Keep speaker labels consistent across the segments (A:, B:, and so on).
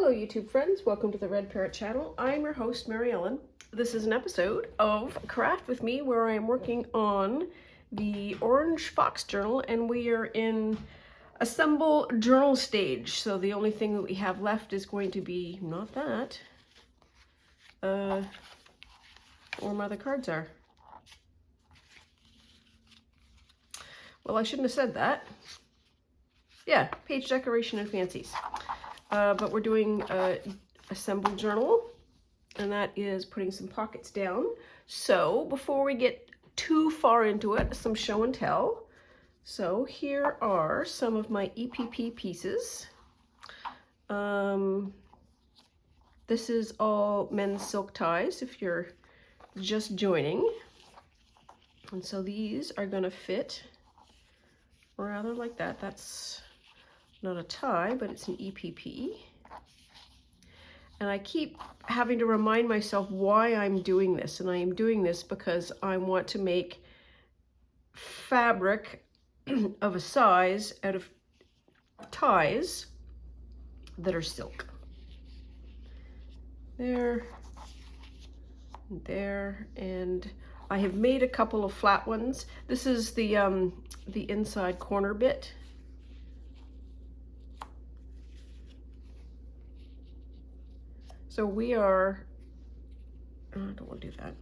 A: Hello YouTube friends, welcome to the Red Parrot channel. I'm your host Mary Ellen. This is an episode of Craft with Me where I am working on the Orange Fox journal and we are in assemble journal stage. So the only thing that we have left is going to be, not that, where my other cards are. Well, I shouldn't have said that. Yeah, page decoration and fancies. But we're doing assemble journal, and that is putting some pockets down. So before we get too far into it, some show and tell. So here are some of my EPP pieces. This is all men's silk ties if you're just joining. And so these are going to fit rather like that. That's not a tie, but it's an EPP. And I keep having to remind myself why I'm doing this. And I am doing this because I want to make fabric of a size out of ties that are silk. There, there, and I have made a couple of flat ones. This is the inside corner bit. So we are, I don't want to do that.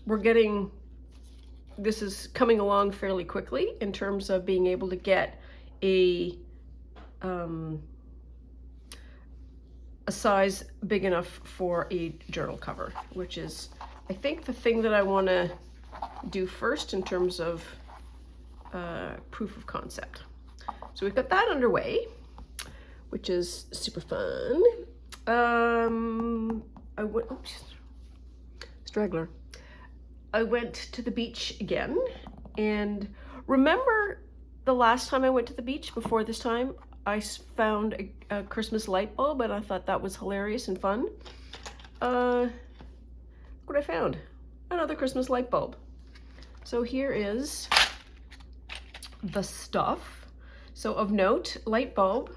A: We're getting, this is coming along fairly quickly in terms of being able to get a size big enough for a journal cover, which is, I think, the thing that I want to do first in terms of proof of concept. So we've got that underway, which is super fun. I went, oops, straggler. I went to the beach again, and remember the last time I went to the beach before this time, I found a Christmas light bulb, and I thought that was hilarious and fun. Look what I found, another Christmas light bulb. So here is the stuff. So of note, light bulb,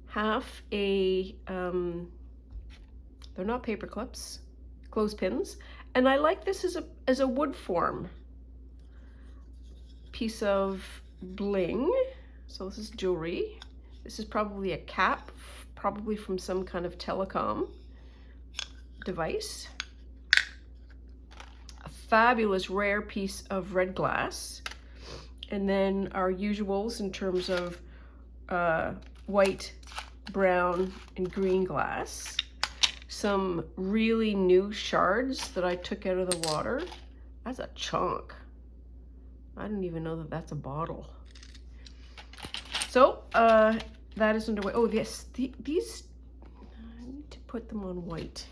A: half a, they're not paper clips, clothespins, and I like this as a wood form piece of bling. So this is jewelry. This is probably a cap, probably from some kind of telecom device. A fabulous rare piece of red glass, and then our usuals in terms of white, brown, and green glass. Some really new shards that I took out of the water. That's a chunk. I didn't even know that that's a bottle. So that is underway. Oh, yes, these, I need to put them on white.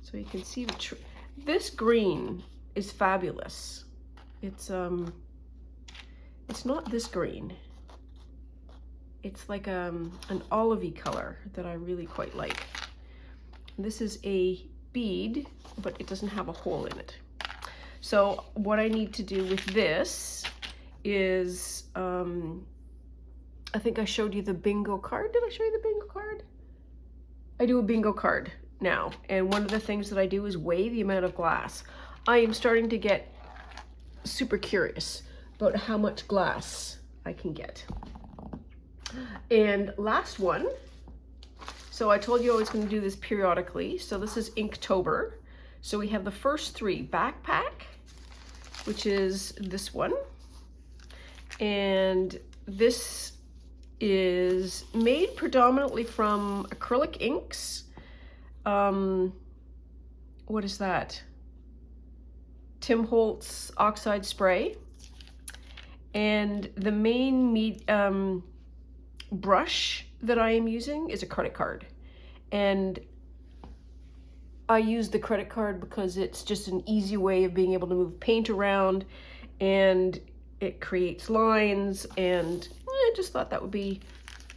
A: So you can see this green is fabulous. It's not this green. It's like an olivey color that I really quite like. This is a bead, but it doesn't have a hole in it. So what I need to do with this is, I think I showed you the bingo card. Did I show you the bingo card? I do a bingo card now, and one of the things that I do is weigh the amount of glass. I am starting to get super curious about how much glass I can get. And last one, so I told you I was going to do this periodically, so this is Inktober. So we have the first three: backpack, which is this one, and this is made predominantly from acrylic inks. What is that? Tim Holtz oxide spray, and the main brush that I am using is a credit card, and I use the credit card because it's just an easy way of being able to move paint around, and it creates lines, and I just thought that would be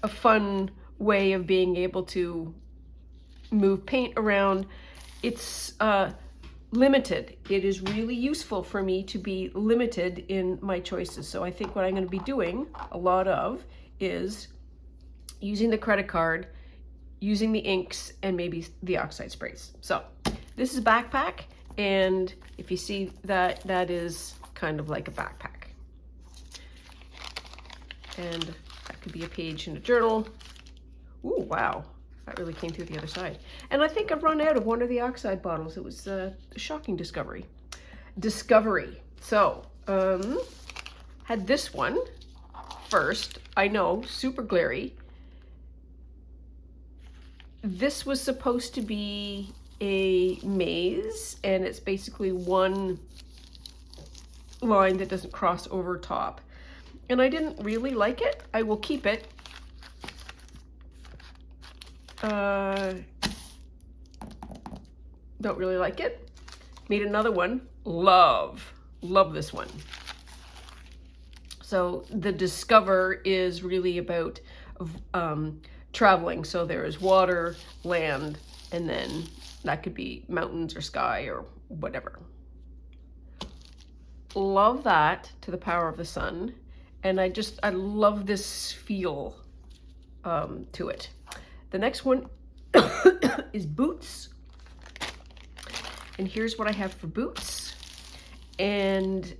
A: a fun way of being able to move paint around. It's limited. It is really useful for me to be limited in my choices. So I think what I'm going to be doing a lot of is using the credit card, using the inks, and maybe the oxide sprays. So this is a backpack, and if you see that, that is kind of like a backpack. And that could be a page in a journal. Ooh, wow, that really came through the other side. And I think I've run out of one of the oxide bottles. It was a shocking discovery. So, had this one first. I know, super glary. This was supposed to be a maze, and it's basically one line that doesn't cross over top. And I didn't really like it. I will keep it. Don't really like it. Made another one. Love this one. So the Discover is really about traveling. So there is water, land, and then that could be mountains or sky or whatever. Love that, To the Power of the Sun. And I love this feel to it. The next one is boots. And here's what I have for boots. And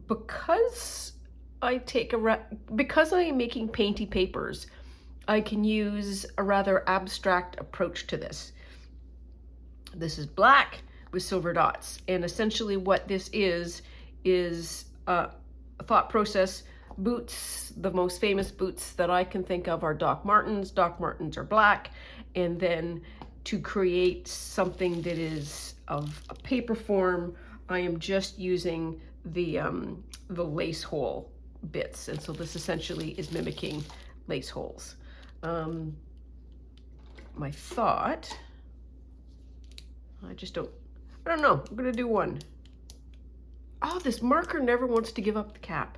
A: because I am making painty papers, I can use a rather abstract approach to this. This is black with silver dots. And essentially what this is a thought process. Boots, the most famous boots that I can think of are Doc Martens. Doc Martens are black. And then to create something that is of a paper form, I am just using the lace hole bits. And so this essentially is mimicking lace holes. My thought, I don't know, I'm gonna do one. Oh, this marker never wants to give up the cap.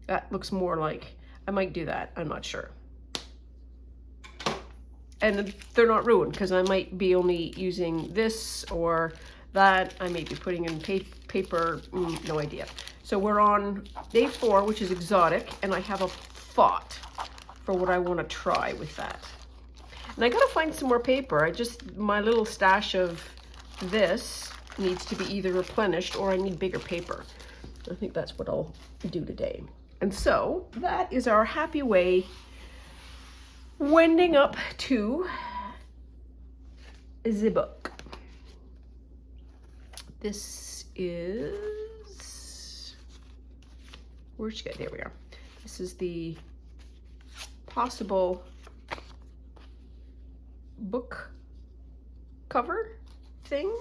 A: That looks more like, I might do that, I'm not sure. And they're not ruined, because I might be only using this or that. I may be putting in paper, no idea. So we're on day 4, which is exotic, and I have a thought for what I want to try with that. And I gotta find some more paper. My little stash of this needs to be either replenished or I need bigger paper. I think that's what I'll do today. And so that is our happy way wending up to the book. This is, where'd you get? There we are. This is the possible book cover thing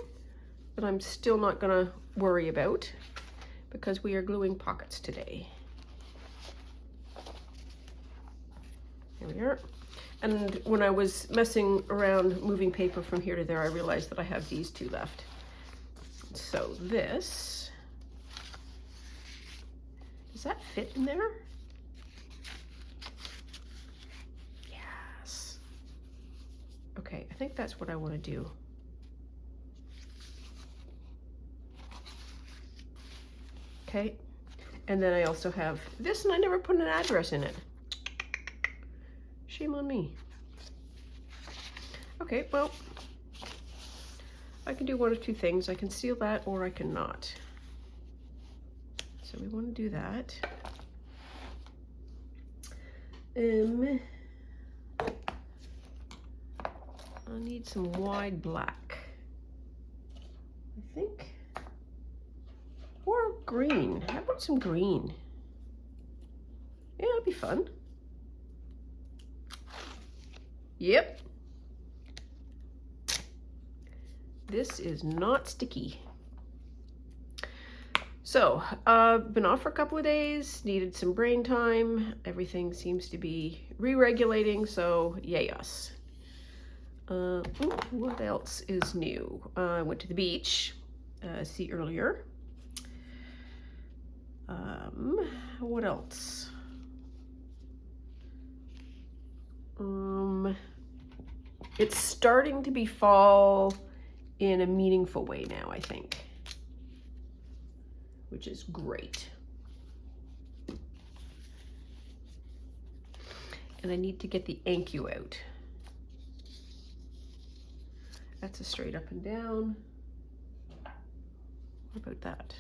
A: that I'm still not gonna worry about because we are gluing pockets today. There we are. And when I was messing around moving paper from here to there, I realized that I have these 2 left. So this, does that fit in there? Yes. Okay, I think that's what I want to do. Okay, and then I also have this, and I never put an address in it. Shame on me. Okay, well, I can do one of 2 things. I can seal that or I cannot. So we want to do that. I need some wide black, I think. Or green. How about some green? Yeah, that'd be fun. Yep. This is not sticky. So, been off for a couple of days, needed some brain time. Everything seems to be re-regulating, so yay us. What else is new? I went to the beach, see earlier. What else? It's starting to be fall in a meaningful way now, I think. which is great. And I need to get the anku out. That's a straight up and down. What about that?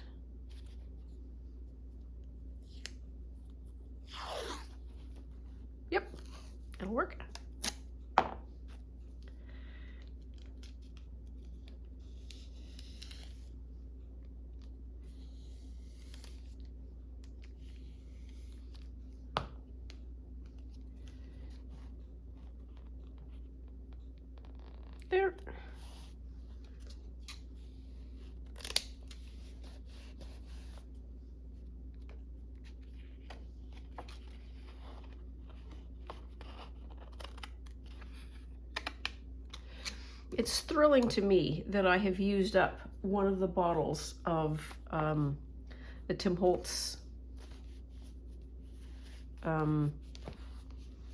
A: Yep, it'll work. There. It's thrilling to me that I have used up one of the bottles of the Tim Holtz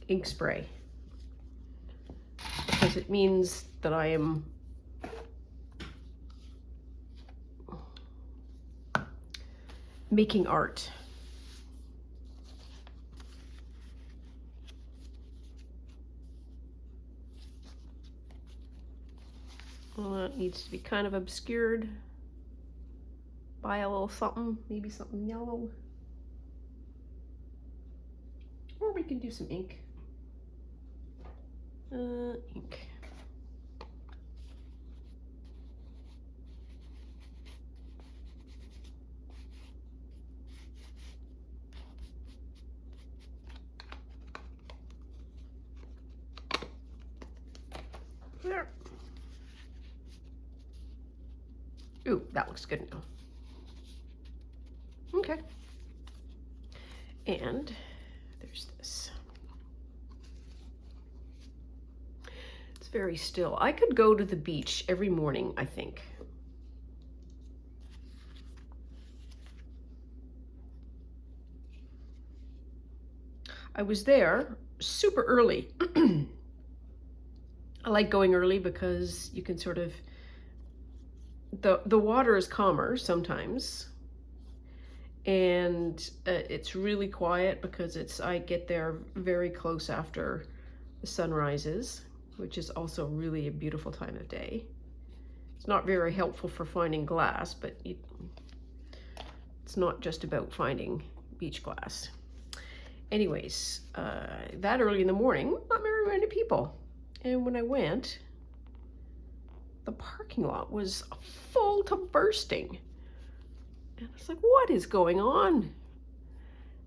A: ink spray, because it means that I am making art. Well, it needs to be kind of obscured by a little something, maybe something yellow. Or we can do some ink. Ink. There. Ooh, that looks good now. Okay. And there's this. It's very still. I could go to the beach every morning, I think. I was there super early. I like going early because you can sort of, the water is calmer sometimes, and it's really quiet because I get there very close after the sun rises, which is also really a beautiful time of day. It's not very helpful for finding glass, but it's not just about finding beach glass. Anyways, that early in the morning, not very many people. And when I went, the parking lot was full to bursting. And I was like, what is going on?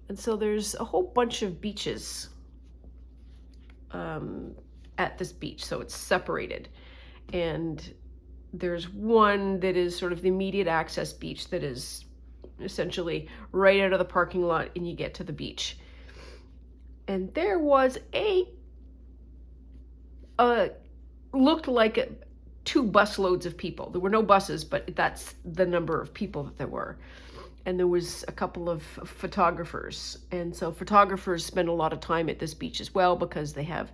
A: And so there's a whole bunch of beaches at this beach, so it's separated. And there's one that is sort of the immediate access beach that is essentially right out of the parking lot and you get to the beach. And there was looked like 2 bus loads of people. There were no buses, but that's the number of people that there were. And there was a couple of photographers. And so photographers spend a lot of time at this beach as well because they have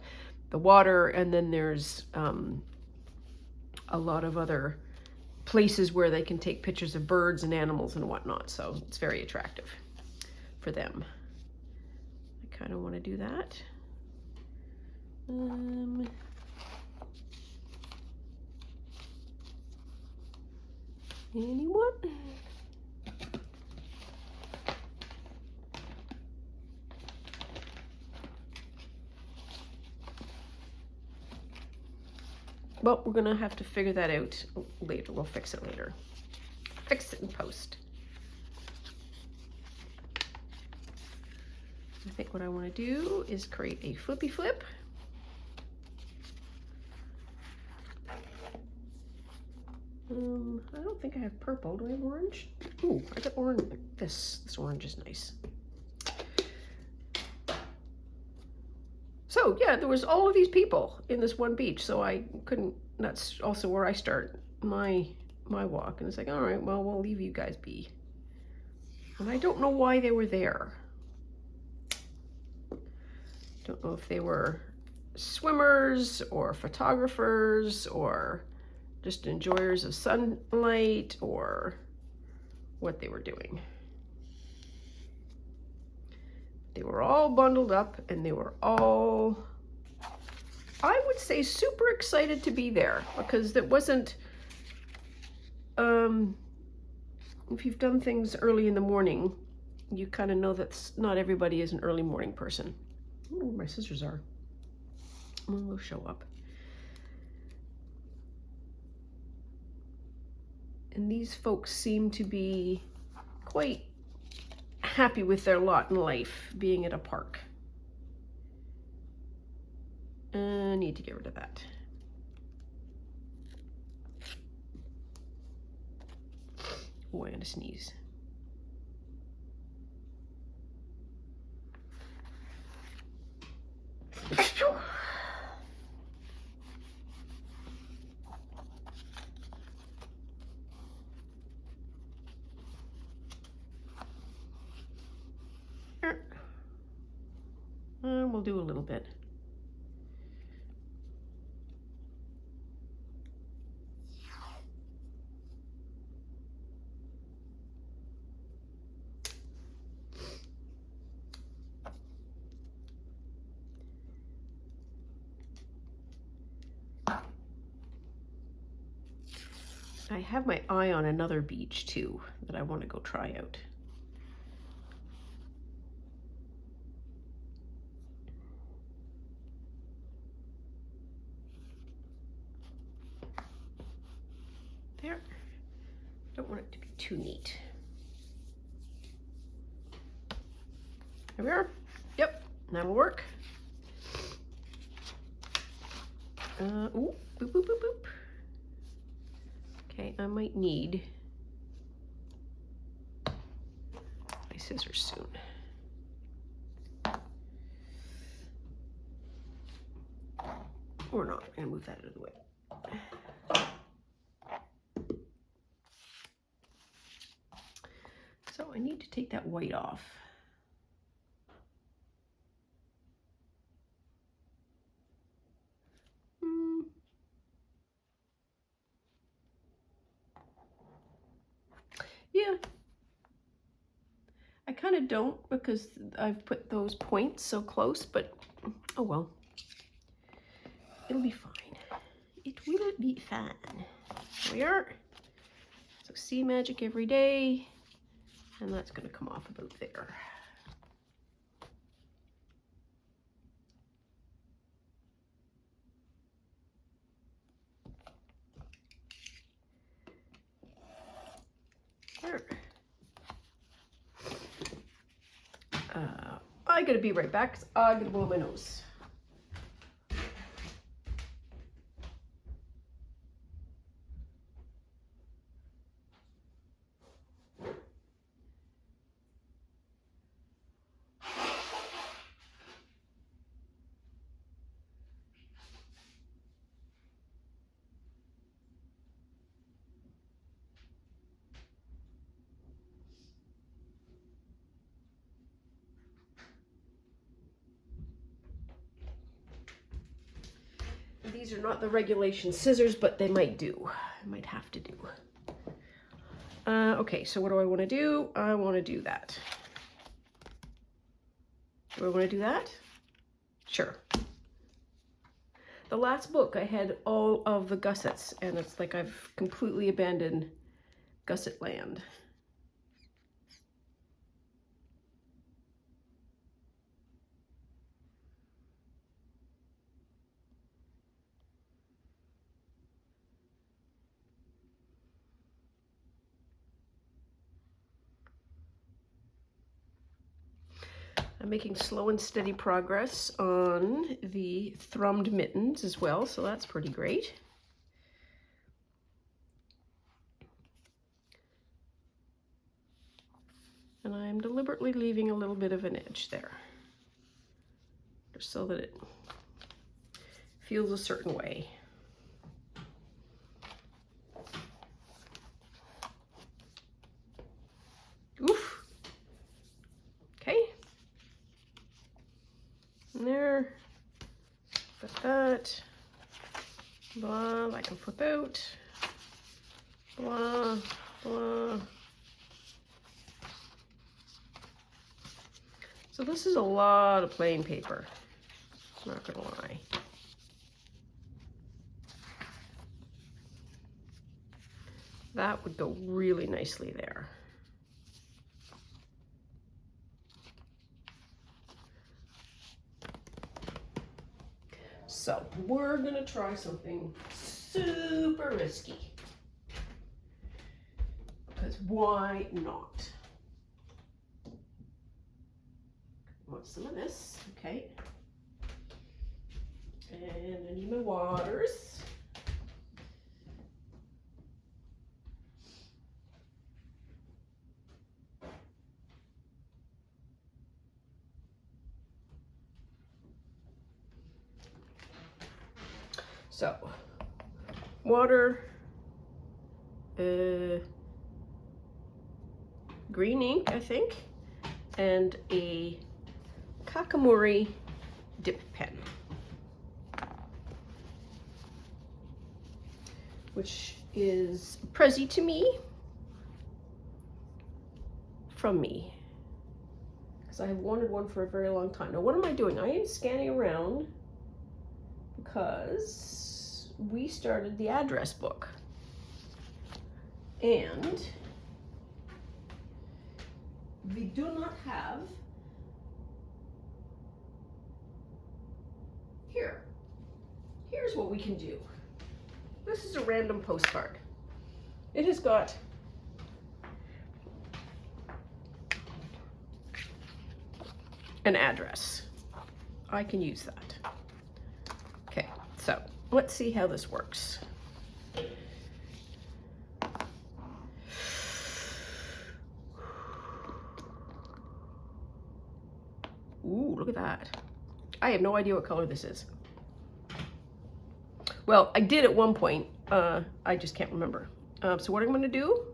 A: the water, and then there's a lot of other places where they can take pictures of birds and animals and whatnot. So it's very attractive for them. I kind of want to do that. Anyone? Well, we're gonna have to figure that out later. We'll fix it later. Fix it in post. I think what I want to do is create a flippy flip. I don't think I have purple. Do I have orange? Ooh, I got orange. This orange is nice. So yeah, there was all of these people in this one beach, so I couldn't. That's also where I start my walk, and it's like, all right, well, we'll leave you guys be. And I don't know why they were there. Don't know if they were swimmers or photographers or just enjoyers of sunlight or what they were doing. They were all bundled up and they were all, I would say, super excited to be there, because it wasn't, if you've done things early in the morning, you kind of know that not everybody is an early morning person. I don't know where my scissors are. They'll show up. And these folks seem to be quite happy with their lot in life, being at a park. I need to get rid of that. Oh, I had to sneeze. We'll do a little bit. I have my eye on another beach too that I want to go try out. There. Don't want it to be too neat. There we are. Yep, that'll work. Ooh, boop, boop, boop, boop. Okay, I might need my scissors soon. Or not, I'm gonna move that out of the way. So I need to take that white off. Yeah, I kind of don't, because I've put those points so close, but oh well. It'll be fine. It will be fine. There we are. So sea magic every day, and that's going to come off about there. There. I gotta be right back because I gotta blow my nose. These are not the regulation scissors, but they might do. I might have to do. Okay, so what do I want to do? I want to do that. Do I want to do that? Sure. The last book, I had all of the gussets, and it's like I've completely abandoned gusset land. I'm making slow and steady progress on the thrummed mittens as well, so that's pretty great. And I'm deliberately leaving a little bit of an edge there, just so that it feels a certain way. Oof. Okay. And there. Got that. Blah, I can flip out. Blah, blah. So this is a lot of plain paper, not gonna lie. That would go really nicely there. So we're gonna try something super risky. Because why not? Want some of this, okay. And I need my waters. So, water, green ink, I think, and a Kakamori dip pen, which is a prezi to me, from me, because I have wanted one for a very long time. Now, what am I doing? I am scanning around because we started the address book, and we do not have here. Here's what we can do. This is a random postcard. It has got an address. I can use that. Okay, so let's see how this works. Ooh, look at that. I have no idea what color this is. Well, I did at one point. I just can't remember. So what I'm going to do,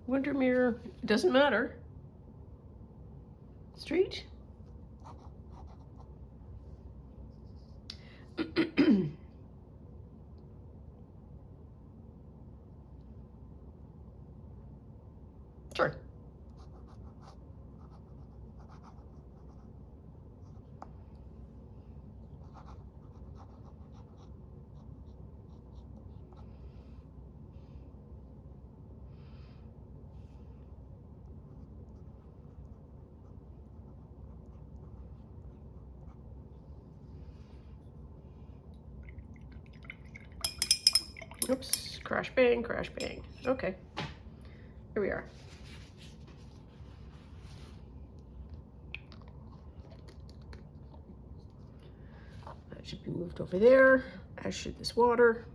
A: Windermere, doesn't matter. Street. Sure. Oops, crash bang, crash bang. Okay, here we are. That should be moved over there, as should this water.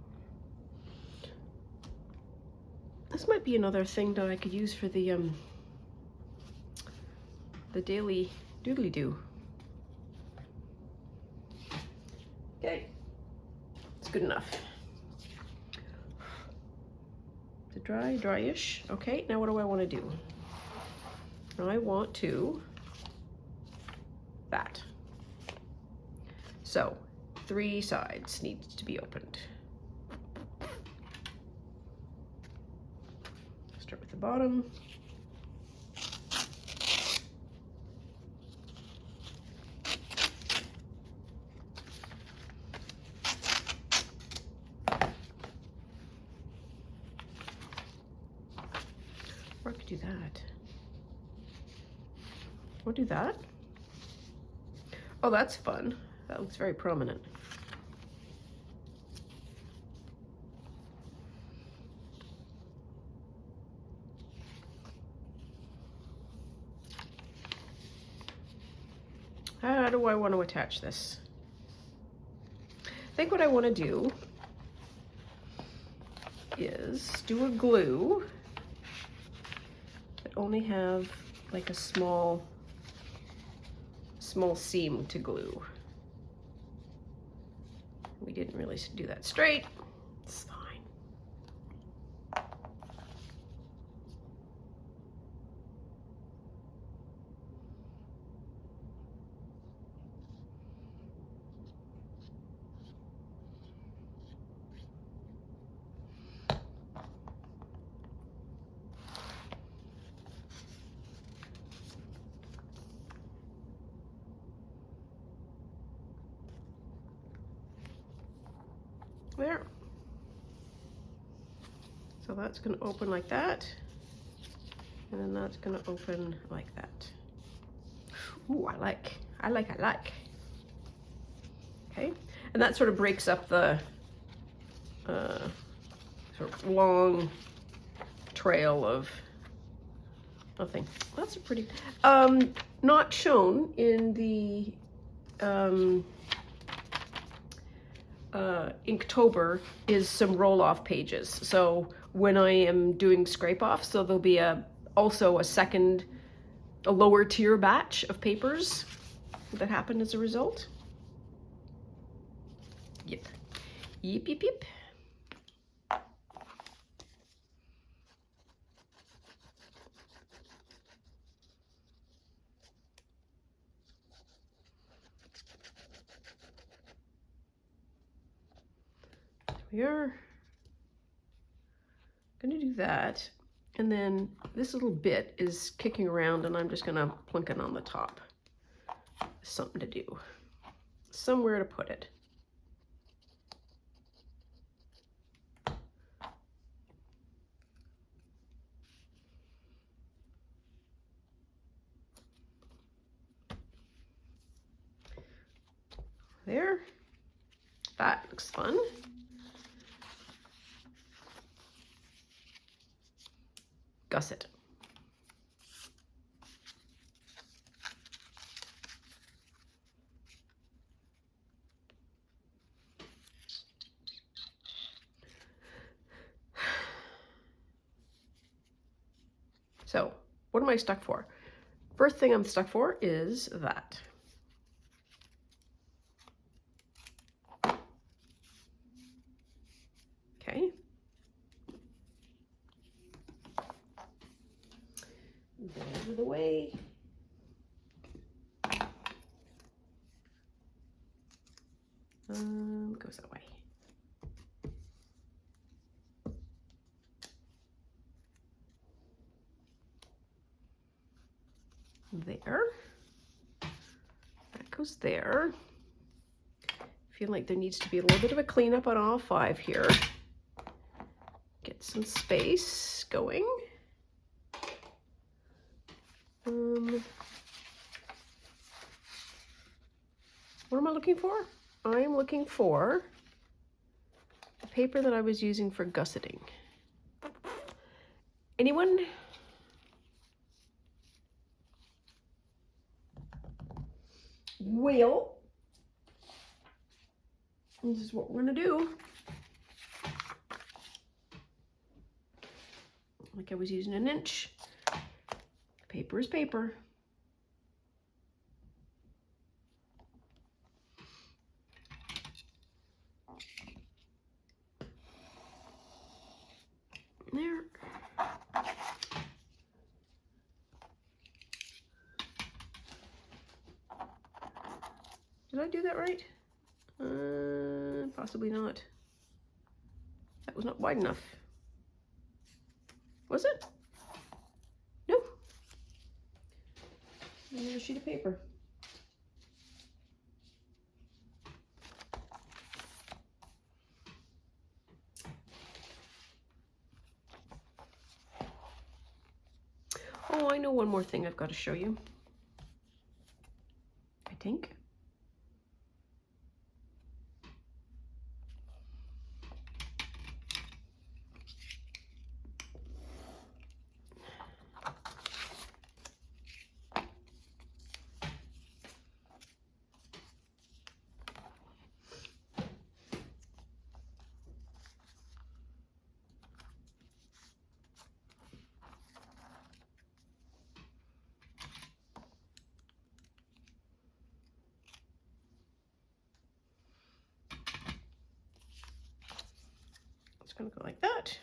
A: This might be another thing that I could use for the daily doodly-doo. Okay, it's good enough. Is it dry? Dry-ish. Okay, now what do I want to do? I want to that. So 3 sides needs to be opened. Start with the bottom. Or I could do that. We'll do that. Oh, that's fun. That looks very prominent. How do I want to attach this? I think what I want to do is do a glue, but only have like a small seam to glue. We didn't really do that straight. It's fine. There. So that's going to open like that, and then that's going to open like that. Ooh, I like. Okay, and that sort of breaks up the sort of long trail of nothing. That's a pretty, not shown in the Inktober is some roll-off pages. So when I am doing scrape-off, so there'll be also a lower tier batch of papers that happen as a result. Yep. Yep, yep, yep. We are going to do that, and then this little bit is kicking around, and I'm just going to plunk it on the top. Something to do, somewhere to put it. There, that looks fun. Gusset. So, what am I stuck for? First thing I'm stuck for is that. Okay. Go out of the way. Goes that way. There. That goes there. I feel like there needs to be a little bit of a cleanup on all 5 here. Get some space going. What am I looking for? I am looking for the paper that I was using for gusseting. Anyone? Well, this is what we're gonna do. Like I was using an inch. Paper is paper. There. Did I do that right? Possibly not. That was not wide enough. Was it? No. Another sheet of paper. Oh, I know one more thing I've got to show you. I think. just gonna go like that.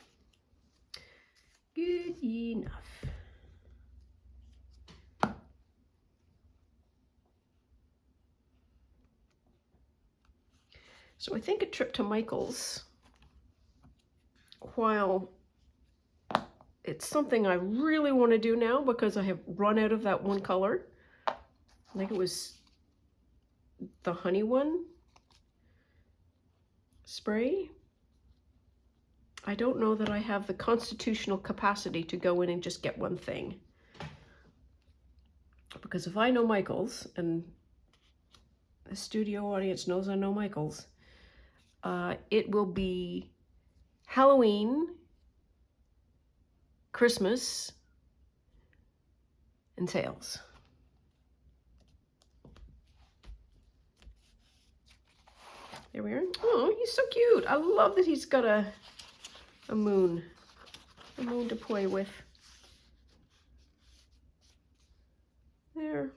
A: Good enough. So I think a trip to Michael's, while it's something I really want to do now because I have run out of that one color. I think it was the honey one spray. I don't know that I have the constitutional capacity to go in and just get one thing. Because if I know Michael's, and the studio audience knows I know Michael's, it will be Halloween, Christmas, and sales. There we are. Oh, he's so cute. I love that he's got a moon to play with. There.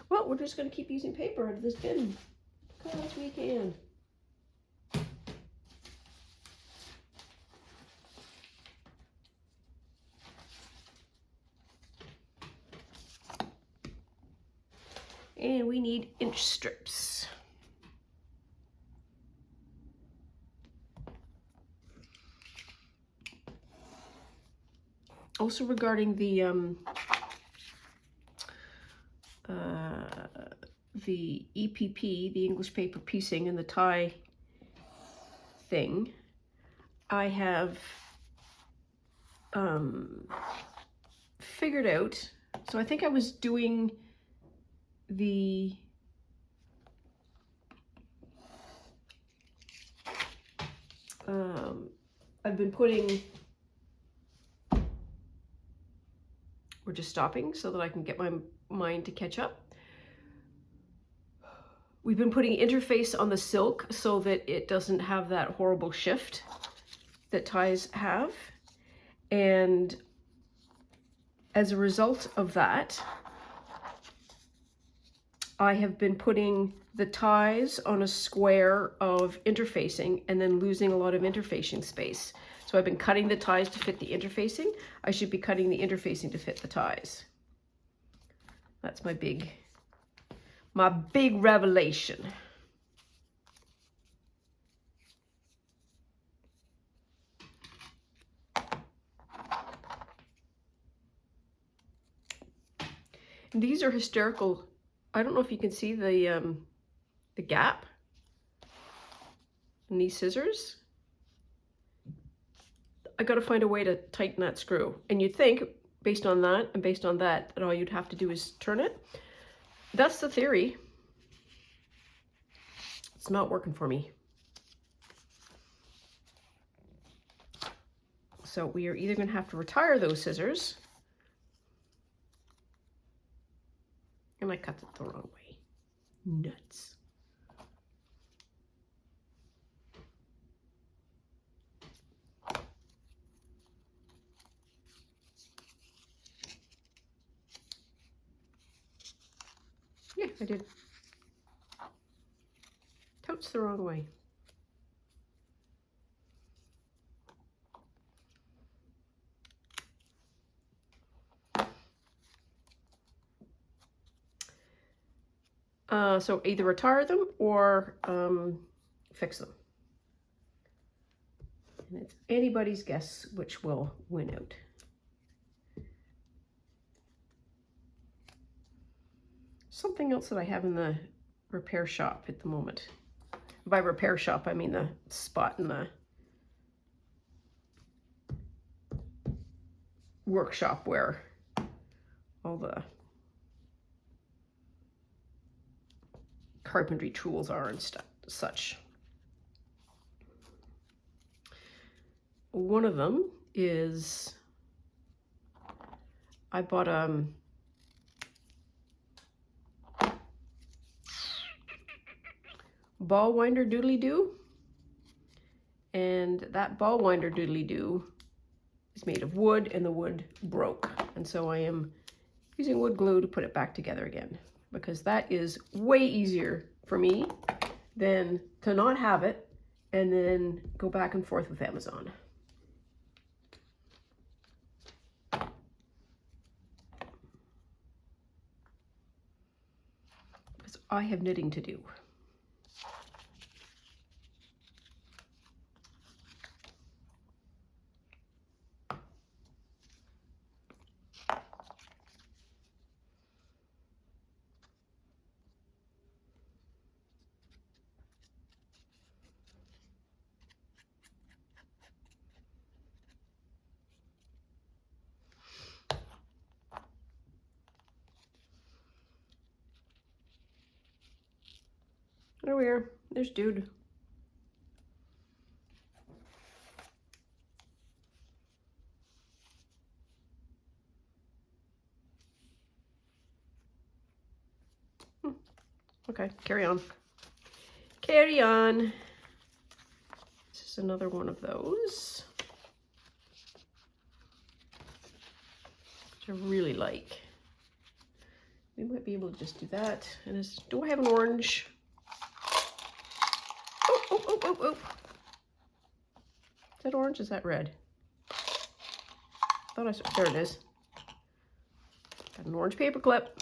A: Well, we're just going to keep using paper out of this bin because we can. And we need inch strips. Also regarding the EPP, the English paper piecing, and the tie thing, I have figured out, so I think I was doing the I've been putting, we're just stopping so that I can get my mind to catch up. We've been putting interface on the silk so that it doesn't have that horrible shift that ties have. And as a result of that, I have been putting the ties on a square of interfacing and then losing a lot of interfacing space. So I've been cutting the ties to fit the interfacing. I should be cutting the interfacing to fit the ties. That's my big revelation. And these are hysterical. I don't know if you can see the gap in these scissors. I got to find a way to tighten that screw. And you'd think, based on that and based on that, that all you'd have to do is turn it. That's the theory. It's not working for me. So we are either going to have to retire those scissors, and I cut it the wrong way. Nuts. Yeah, I did. Totes the wrong way. So either retire them or fix them. And it's anybody's guess which will win out. Something else that I have in the repair shop at the moment. By repair shop, I mean the spot in the workshop where all the carpentry tools are and such. One of them is, I bought ball winder doodly-doo, and that ball winder doodly-doo is made of wood, and the wood broke. And so I am using wood glue to put it back together again, because that is way easier for me than to not have it and then go back and forth with Amazon. Because I have knitting to do. There we are. There's Dude. Okay, carry on. Carry on. This is another one of those, which I really like. We might be able to just do that. And do I have an orange? Oh. Is that orange? Is that red? I thought I saw, there it is. Got an orange paper clip.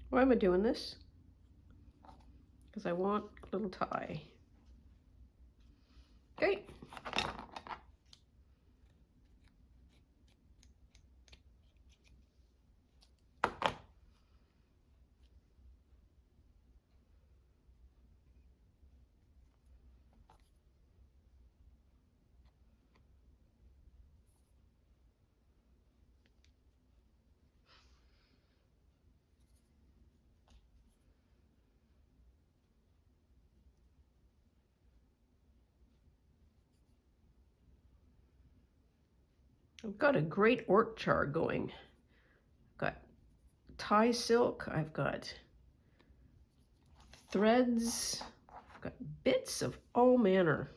A: Why am I doing this? Because I want a little tie. Okay. I've got a great orchard going. I've got tie silk, I've got threads, I've got bits of all manner.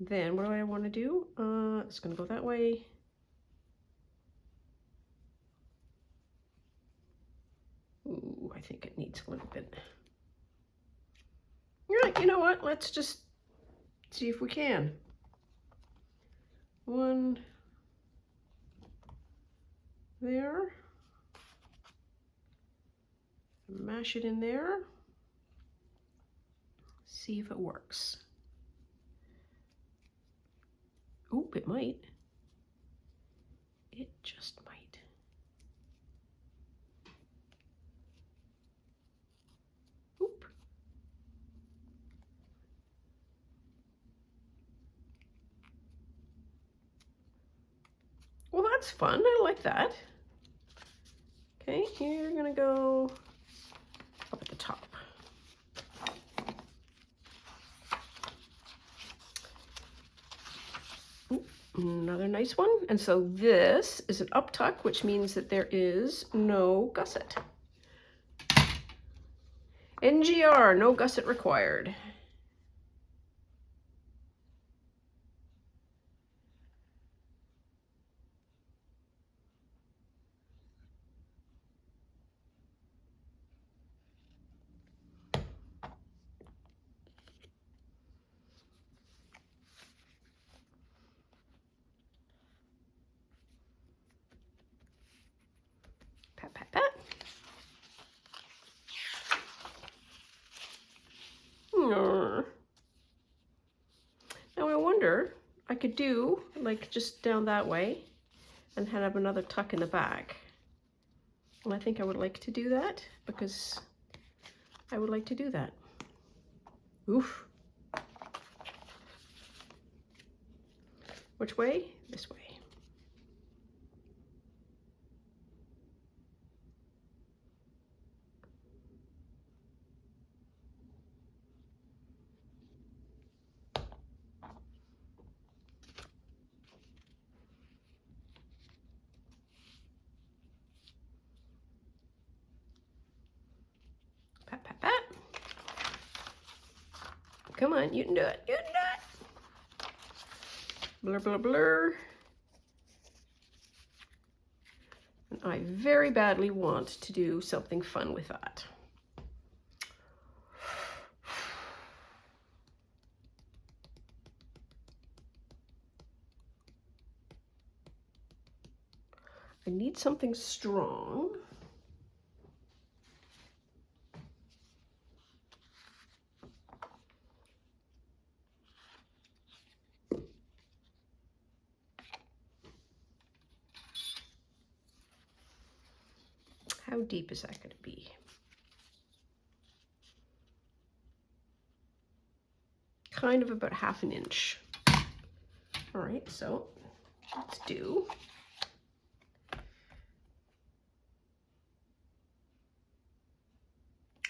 A: Then what do I want to do? It's going to go that way. Ooh, I think it needs a little bit. Yeah, you know what? Let's just see if we can. One there. Mash it in there. See if it works. Oop, it might. It just might. Oop. Well, that's fun. I like that. Okay, here you're gonna go up at the top. Ooh, another nice one. And so this is an up tuck, which means that there is no gusset. NGR, no gusset required. Pat, pat, pat. Now I wonder, I could do like just down that way and have another tuck in the back. And I think I would like to do that because I would like to do that. Oof. Which way? This way. Pat, pat, pat. Come on, you can do it. You can do it. Blur, blur, blur. And I very badly want to do something fun with that. I need something strong. How deep is that going to be? Kind of about 1/2 inch. All right, so let's do.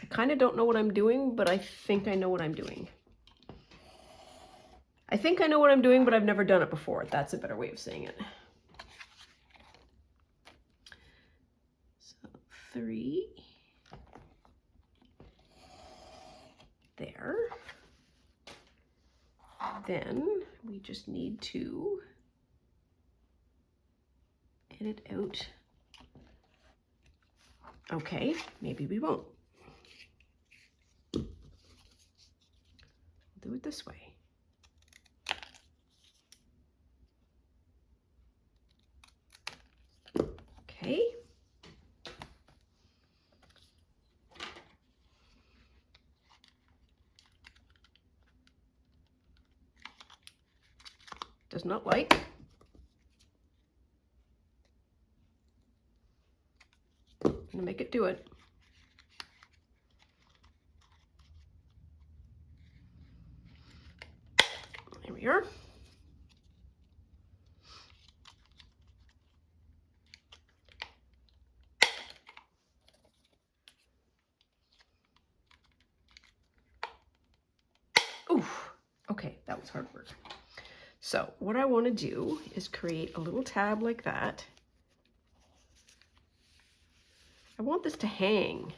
A: I kind of don't know what I'm doing, but I think I know what I'm doing. I think I know what I'm doing, but I've never done it before. That's a better way of saying it. So 3 there. Then we just need to edit out. Okay, maybe we won't. We'll do it this way. Okay. Does not like. I'm gonna make it do it. There we are. Oof. Okay, that was hard work. So what I want to do is create a little tab like that. I want this to hang.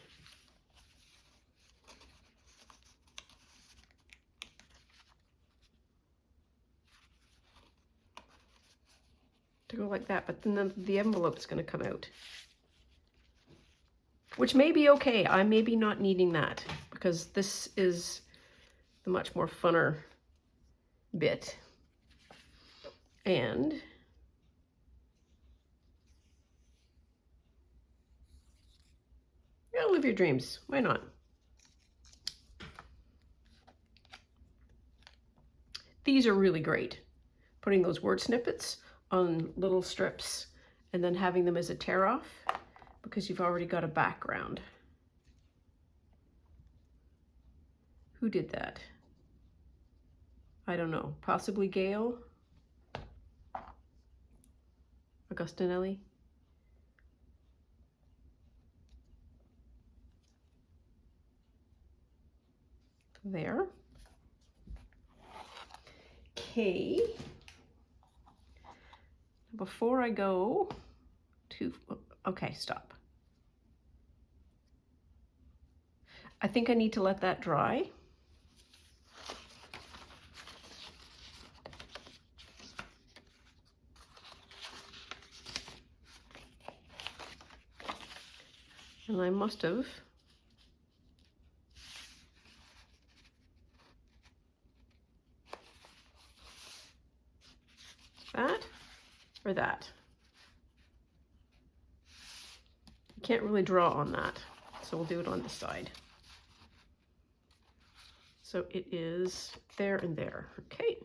A: To go like that, but then the envelope's going to come out. Which may be okay. I may be not needing that because this is the much more funner bit. And yeah, live your dreams. Why not? These are really great. Putting those word snippets on little strips and then having them as a tear off because you've already got a background. Who did that? I don't know. Possibly Gail? Augustinelli? There. Okay. Before I go to, okay, stop. I think I need to let that dry. And I must have that or that. You can't really draw on that, so we'll do it on the side. So it is there and there. Okay.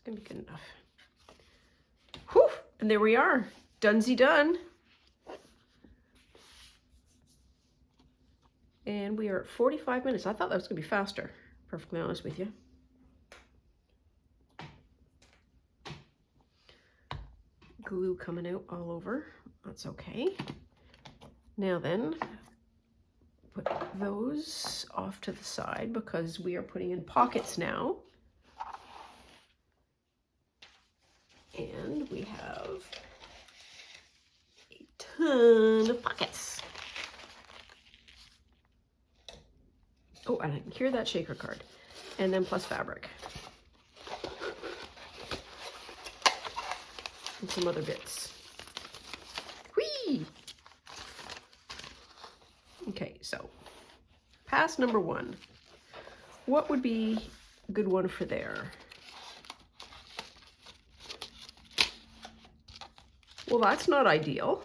A: gonna be good enough. Whew, and there we are, donesy done. And we are at 45 minutes. I thought that was gonna be faster, perfectly honest with you. Glue coming out all over, that's okay. Now then, put those off to the side because we are putting in pockets now. And we have a ton of pockets. Oh, and I can hear that shaker card. And then plus fabric. And some other bits. Whee! Okay, so pass number 1. What would be a good one for there? Well, that's not ideal.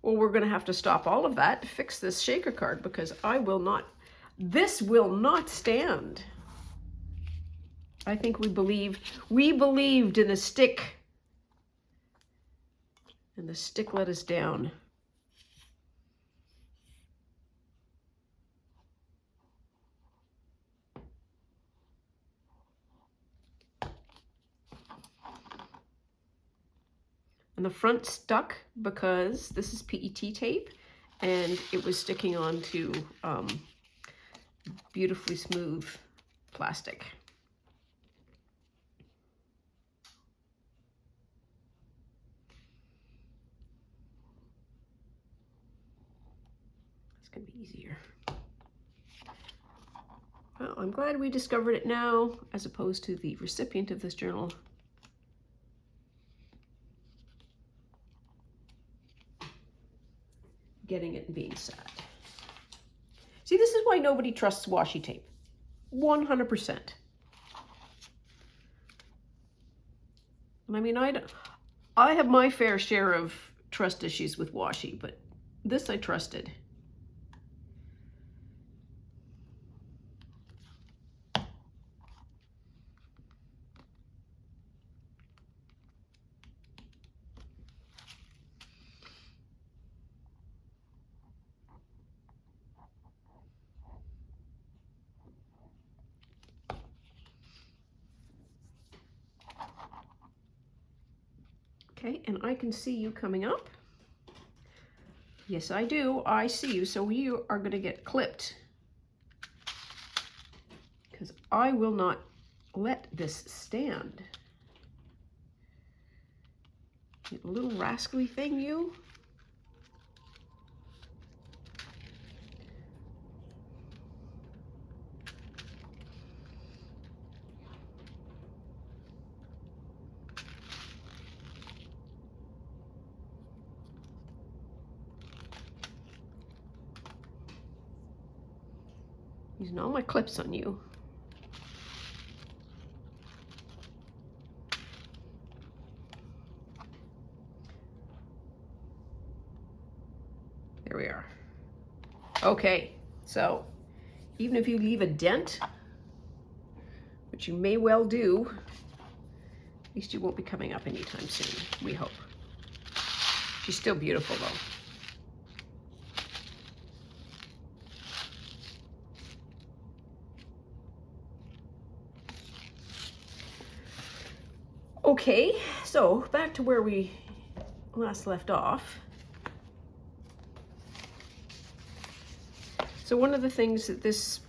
A: Well, we're going to have to stop all of that to fix this shaker card because this will not stand. I think we believed in the stick, and the stick let us down. And the front stuck because this is PET tape and it was sticking onto beautifully smooth plastic. It's gonna be easier. Well, I'm glad we discovered it now as opposed to the recipient of this journal. Getting it and being sad. See, this is why nobody trusts washi tape. 100%. And I mean, I have my fair share of trust issues with washi, but this I trusted. Okay, and I can see you coming up. Yes, I do. I see you. So you are going to get clipped because I will not let this stand. You little rascally thing, you. Using all my clips on you. There we are. Okay, so even if you leave a dent, which you may well do, at least you won't be coming up anytime soon, we hope. She's still beautiful though. Okay, so back to where we last left off. So one of the things that this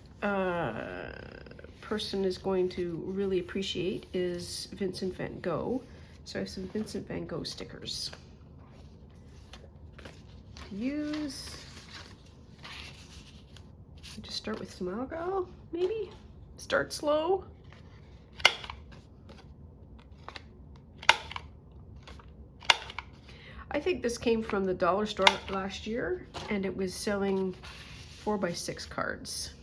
A: person is going to really appreciate is Vincent van Gogh. So I have some Vincent van Gogh stickers to use. Just start with some alcohol, maybe? Start slow. I think this came from the dollar store last year, and it was selling 4x6 cards.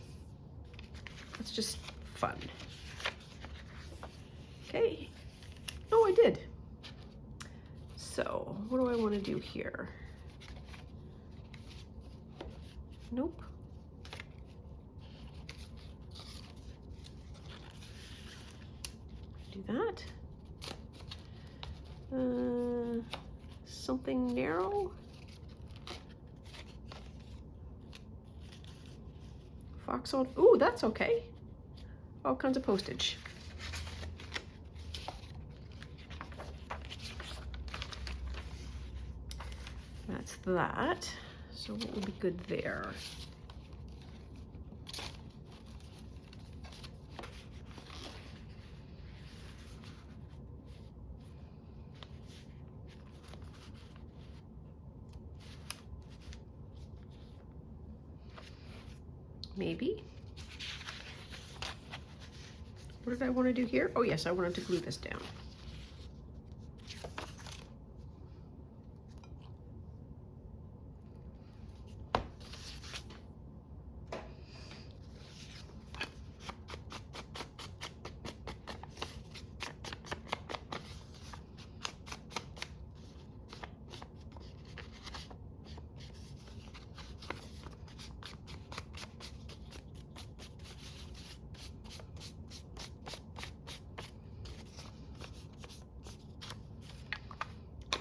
A: It's just fun. Okay. Oh, I did. So, what do I want to do here? Nope. Do that. Something narrow. Foxhole. Ooh, that's okay. All kinds of postage. That's that. So what would be good there? Maybe. What did I want to do here? Oh yes, I wanted to glue this down.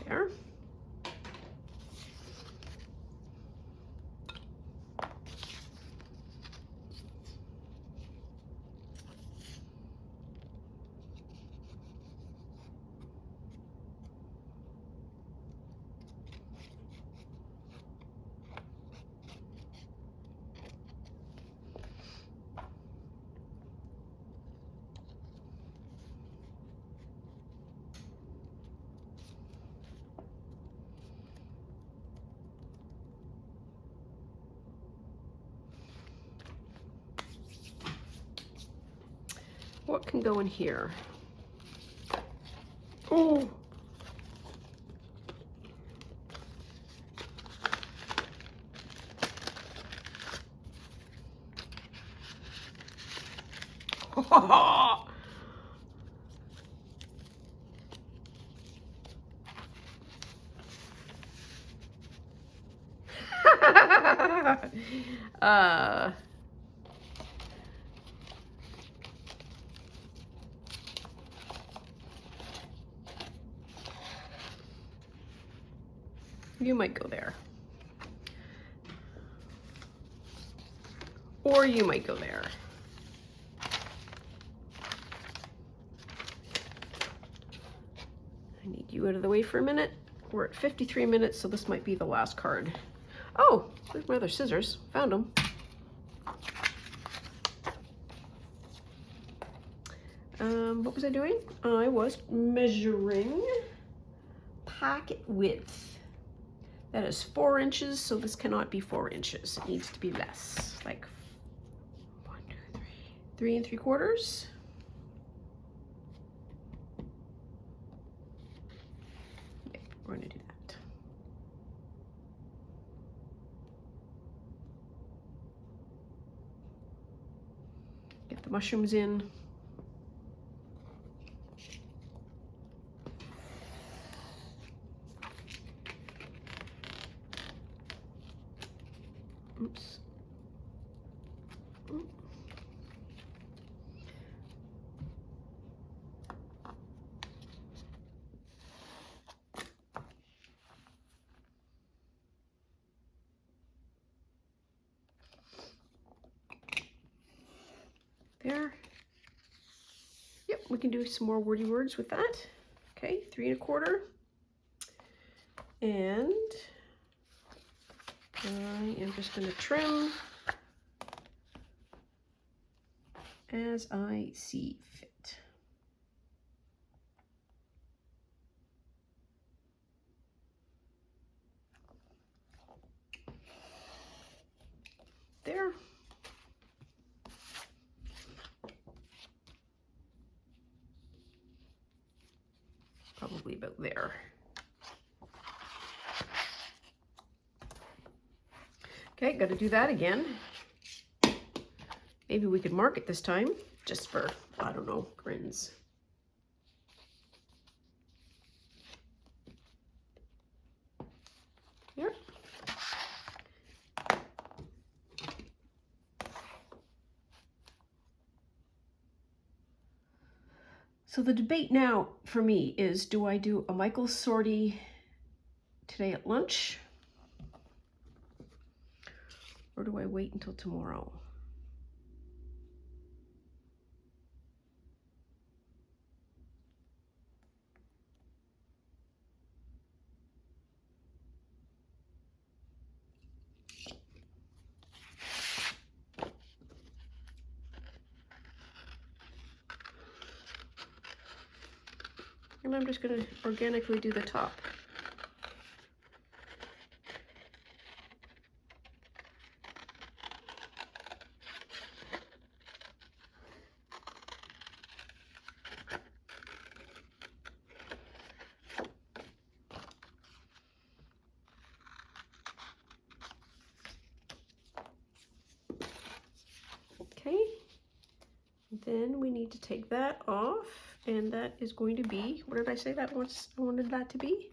A: There. What can go in here? Oh. You might go there. Or you might go there. I need you out of the way for a minute. We're at 53 minutes, so this might be the last card. Oh, there's my other scissors. Found them. What was I doing? I was measuring packet width. That is 4 inches, so this cannot be 4 inches. It needs to be less, like 3 3/4. Yep, we're gonna do that. Get the mushrooms in. Oops. There. Yep, we can do some more wordy words with that. Okay, 3 1/4. And I am just going to trim as I see fit. There. Probably about there. Okay, got to do that again. Maybe we could mark it this time, just for, I don't know, grins. Here. So the debate now for me is, do I do a Michael's sortie today at lunch? Or do I wait until tomorrow? And I'm just going to organically do the top. Okay, then we need to take that off, and that is going to be, what did I say that was, I wanted that to be?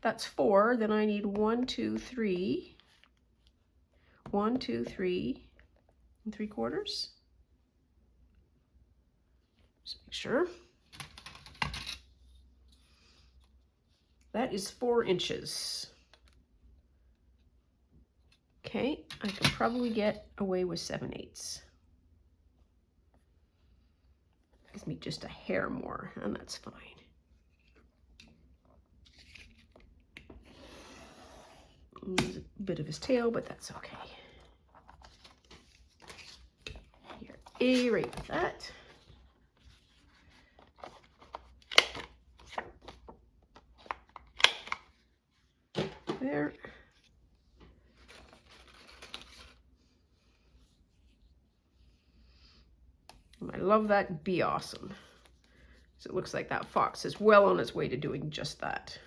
A: That's 4, then I need 1, 2, 3, 1, 2, 3 3/4. Just make sure. That is 4 inches. Okay, I can probably get away with 7/8. Gives me just a hair more, and that's fine. Lose a bit of his tail, but that's okay. You're A-right with that. There. I love that Be Awesome. So it looks like that fox is well on its way to doing just that.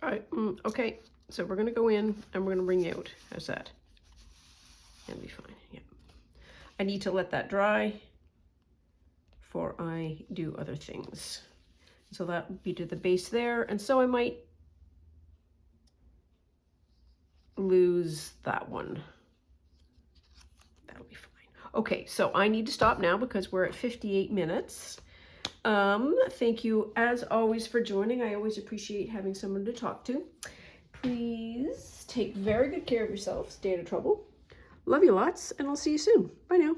A: All right, okay, so we're gonna go in and we're gonna bring you out. How's that? That'll be fine, yeah. I need to let that dry before I do other things. So that would be to the base there, and so I might lose that one. That'll be fine. Okay, so I need to stop now because we're at 58 minutes. Thank you as always for joining. I always appreciate having someone to talk to. Please take very good care of yourself. Stay out of trouble. Love you lots, and I'll see you soon. Bye now.